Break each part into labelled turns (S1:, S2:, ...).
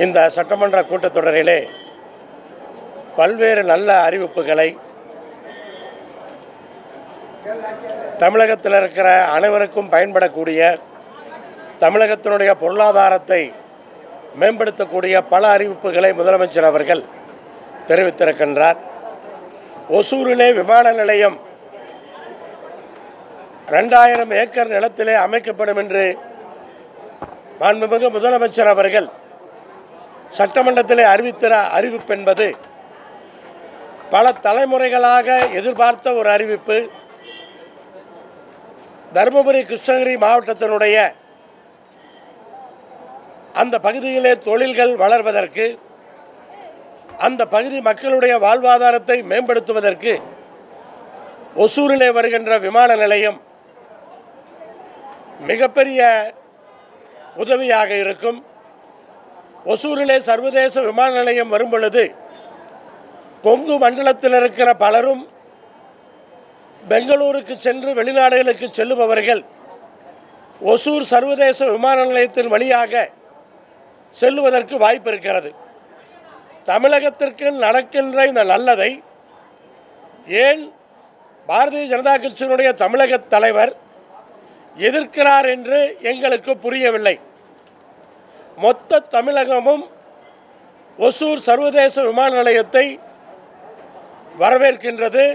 S1: இந்த சட்டமன்ற கூட்டத்தொடரிலே பல்வேறு நல்ல அறிவிப்புகளை தமிழகத்தில் இருக்கிற அனைவருக்கும் பயன்படக்கூடிய, தமிழகத்தினுடைய பொருளாதாரத்தை மேம்படுத்தக்கூடிய பல அறிவிப்புகளை முதலமைச்சர் அவர்கள் தெரிவித்திருக்கின்றார். ஒசூரிலே விமான நிலையம் 2000 ஏக்கர் நிலத்திலே அமைக்கப்படும் என்று மாண்புமிகு முதலமைச்சர் அவர்கள் சட்டமன்றத்திலே அறிவிப்பு என்பது பல தலைமுறைகளாக எதிர்பார்த்த ஒரு அறிவிப்பு. தருமபுரி கிருஷ்ணகிரி மாவட்டத்தினுடைய அந்த பகுதியிலே தொழில்கள் வளர்வதற்கு, அந்த பகுதி மக்களுடைய வாழ்வாதாரத்தை மேம்படுத்துவதற்கு ஒசூரிலே வருகின்ற விமான நிலையம் மிகப்பெரிய உதவியாக இருக்கும். ஒசூரிலே சர்வதேச விமான நிலையம் வரும் பொழுது கொங்கு மண்டலத்தில் இருக்கிற பலரும் பெங்களூருக்கு சென்று வெளிநாடுகளுக்கு செல்லுபவர்கள் ஒசூர் சர்வதேச விமான நிலையத்தின் வழியாக செல்லுவதற்கு வாய்ப்பு இருக்கிறது. தமிழகத்திற்கு நடக்கின்ற இந்த நல்லதை ஏன் பாரதிய ஜனதா கட்சியினுடைய தமிழக தலைவர் எதிர்க்கிறார் என்று எங்களுக்கு புரியவில்லை. மொத்த தமிழகமும் ஒசூர் சர்வதேச விமான நிலையத்தை வரவேற்கின்றது.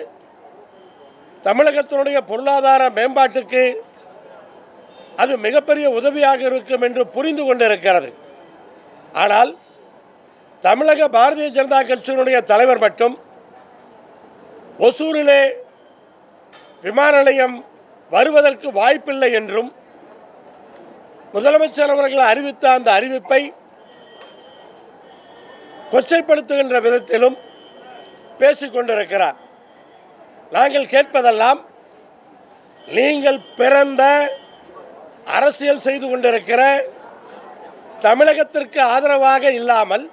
S1: தமிழகத்தினுடைய பொருளாதார மேம்பாட்டுக்கு அது மிகப்பெரிய உதவியாக இருக்கும் என்று புரிந்து கொண்டிருக்கிறது. ஆனால் தமிழக பாரதிய ஜனதா கட்சியினுடைய தலைவர் மட்டும் ஒசூரிலே விமான நிலையம் வருவதற்கு வாய்ப்பில்லை என்றும், முதலமைச்சர் அவர்கள் அறிவித்த அந்த அறிவிப்பை கொச்சைப்படுத்துகின்ற விதத்திலும் பேசிக்கொண்டிருக்கிறார். நாங்கள் கேட்பதெல்லாம், நீங்கள் பிறந்த அரசியல் செய்து கொண்டிருக்கிற தமிழகத்திற்கு ஆதரவாக இல்லாமல்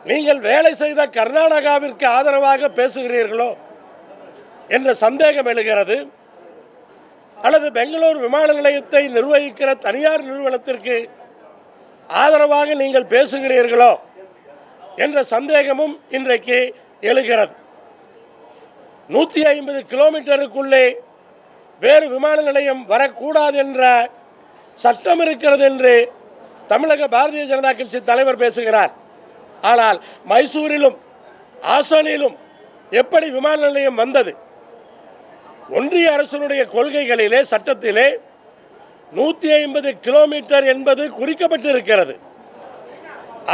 S1: நீங்கள் வேலை செய்த கர்நாடகாவிற்கு ஆதரவாக பேசுகிறீர்களோ என்ற சந்தேகம் எழுகிறது. அல்லது பெங்களூர் விமான நிலையத்தை நிர்வகிக்கிற தனியார் நிறுவனத்திற்கு ஆதரவாக நீங்கள் பேசுகிறீர்களோ என்ற சந்தேகமும் இன்றைக்கு எழுகிறது. 150 கிலோமீட்டருக்குள்ளே வேறு விமான நிலையம் வரக்கூடாது என்ற சட்டம் இருக்கிறது என்று தமிழக பாரதிய ஜனதா கட்சி தலைவர் பேசுகிறார். ஆனால் மைசூரிலும் ஆசானிலும் எப்படி விமான நிலையம் வந்தது? ஒன்றிய அரசினுடைய கொள்கைகளிலே, சட்டத்திலே 150 கிலோமீட்டர் என்பது குறிக்கப்பட்டிருக்கிறது.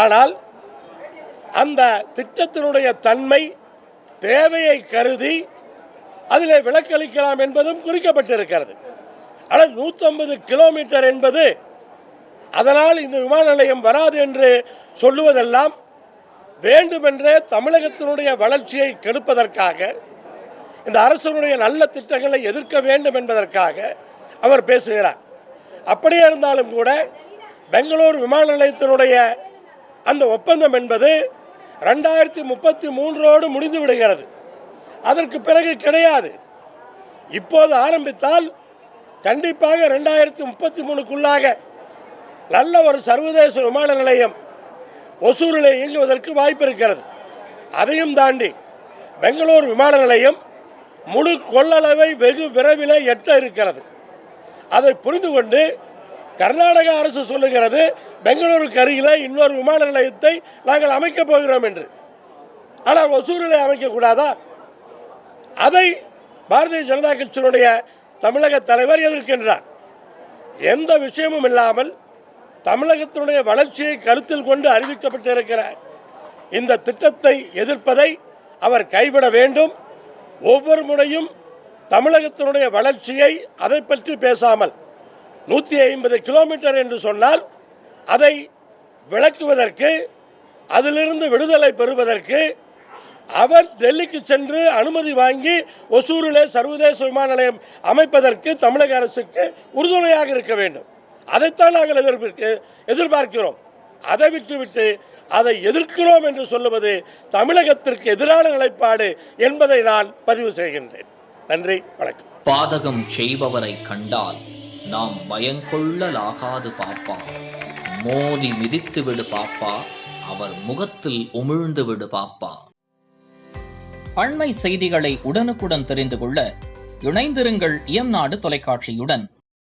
S1: ஆனால் அந்த திட்டத்தினுடைய தன்மை, தேவையை கருதி அதிலே விலக்களிக்கலாம் என்பதும் குறிக்கப்பட்டிருக்கிறது. ஆனால் 150 கிலோமீட்டர் என்பது அதனால் இந்த விமான நிலையம் வராது என்று சொல்லுவதெல்லாம் வேண்டுமென்றே தமிழகத்தினுடைய வளர்ச்சியை கெடுப்பதற்காக, இந்த அரசுடைய நல்ல திட்டங்களை எதிர்க்க வேண்டும் என்பதற்காக அவர் பேசுகிறார். அப்படியே இருந்தாலும் கூட பெங்களூர் விமான நிலையத்தினுடைய அந்த ஒப்பந்தம் என்பது 2033 முடிந்து விடுகிறது. அதற்கு பிறகு கிடையாது. இப்போது ஆரம்பித்தால் கண்டிப்பாக 2033க்குள்ளாக நல்ல ஒரு சர்வதேச விமான நிலையம் ஒசூரில் இயங்குவதற்கு வாய்ப்பு இருக்கிறது. அதையும் தாண்டி பெங்களூர் விமான நிலையம் முழு கொள்ளளவை வெகு விரைவில் எட்ட இருக்கிறது. அதை புரிந்து கொண்டு கர்நாடக அரசு சொல்லுகிறது, பெங்களூருக்கு அருகில் இன்னொரு விமான நிலையத்தை நாங்கள் அமைக்கப் போகிறோம் என்று. ஆனால் ஒசூரில் அமைக்கக்கூடாதா? அதை பாரதிய ஜனதா கட்சியினுடைய தமிழக தலைவர் எதிர்க்கின்றார். எந்த விஷயமும் இல்லாமல் தமிழகத்தினுடைய வளர்ச்சியை கருத்தில் கொண்டு அறிவிக்கப்பட்டிருக்கிற இந்த திட்டத்தை எதிர்ப்பதை அவர் கைவிட வேண்டும். ஒவ்வொரு முறையும் தமிழகத்தினுடைய வளர்ச்சியை அதை பற்றி பேசாமல் 150 கிலோமீட்டர் என்று சொன்னால் அதை விளக்குவதற்கு, அதிலிருந்து விடுதலை பெறுவதற்கு அவர் டெல்லிக்கு சென்று அனுமதி வாங்கி ஒசூரிலே சர்வதேச விமான நிலையம் அமைப்பதற்கு தமிழக அரசுக்கு உறுதுணையாக இருக்க வேண்டும். அதைத்தான் நாங்கள் எதிர்பார்க்கிறோம். அதை விட்டுவிட்டு அதை எதிர்க்கிறோம் என்று சொல்லுவது தமிழகத்திற்கு எதிரான நிலைப்பாடு என்பதை நான் பதிவு செய்கின்றேன். நன்றி, வணக்கம்.
S2: பாதகம் செய்பவரை கண்டால் நாம் பயங்கொள்ளலாகாது பாப்பா. மோதி மிதித்து விடு பாப்பா, அவர் முகத்தில் உமிழ்ந்து விடு பாப்பா. அண்மை செய்திகளை உடனுக்குடன் தெரிந்து கொள்ள இணைந்திருங்கள் இயம்நாடு தொலைக்காட்சியுடன்.